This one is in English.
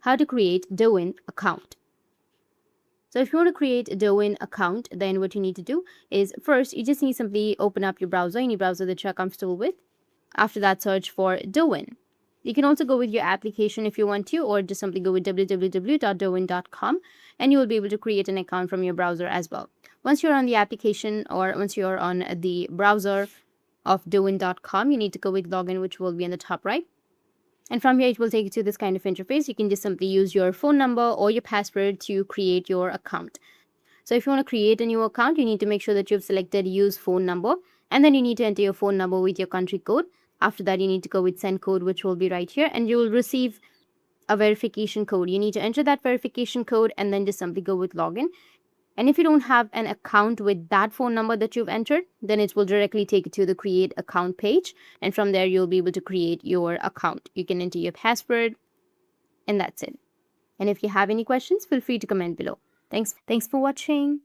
how to create Douyin account. So if you want to create a Douyin account, then what you need to do is first, you just need to simply open up your browser, any browser that you're comfortable with. After that, search for Douyin. You can also go with your application if you want to, or just simply go with www.douyin.com and you will be able to create an account from your browser as well. Once you're on the application or once you're on the browser of douyin.com, you need to go with login, which will be on the top right. And from here, it will take you to this kind of interface. You can just simply use your phone number or your password to create your account. So if you want to create a new account, you need to make sure that you've selected use phone number, and then you need to enter your phone number with your country code. After that, you need to go with send code, which will be right here, and you will receive a verification code. You need to enter that verification code and then just simply go with login. And if you don't have an account with that phone number that you've entered, then it will directly take you to the create account page. And from there, you'll be able to create your account. You can enter your password and that's it. And if you have any questions, feel free to comment below. Thanks for watching.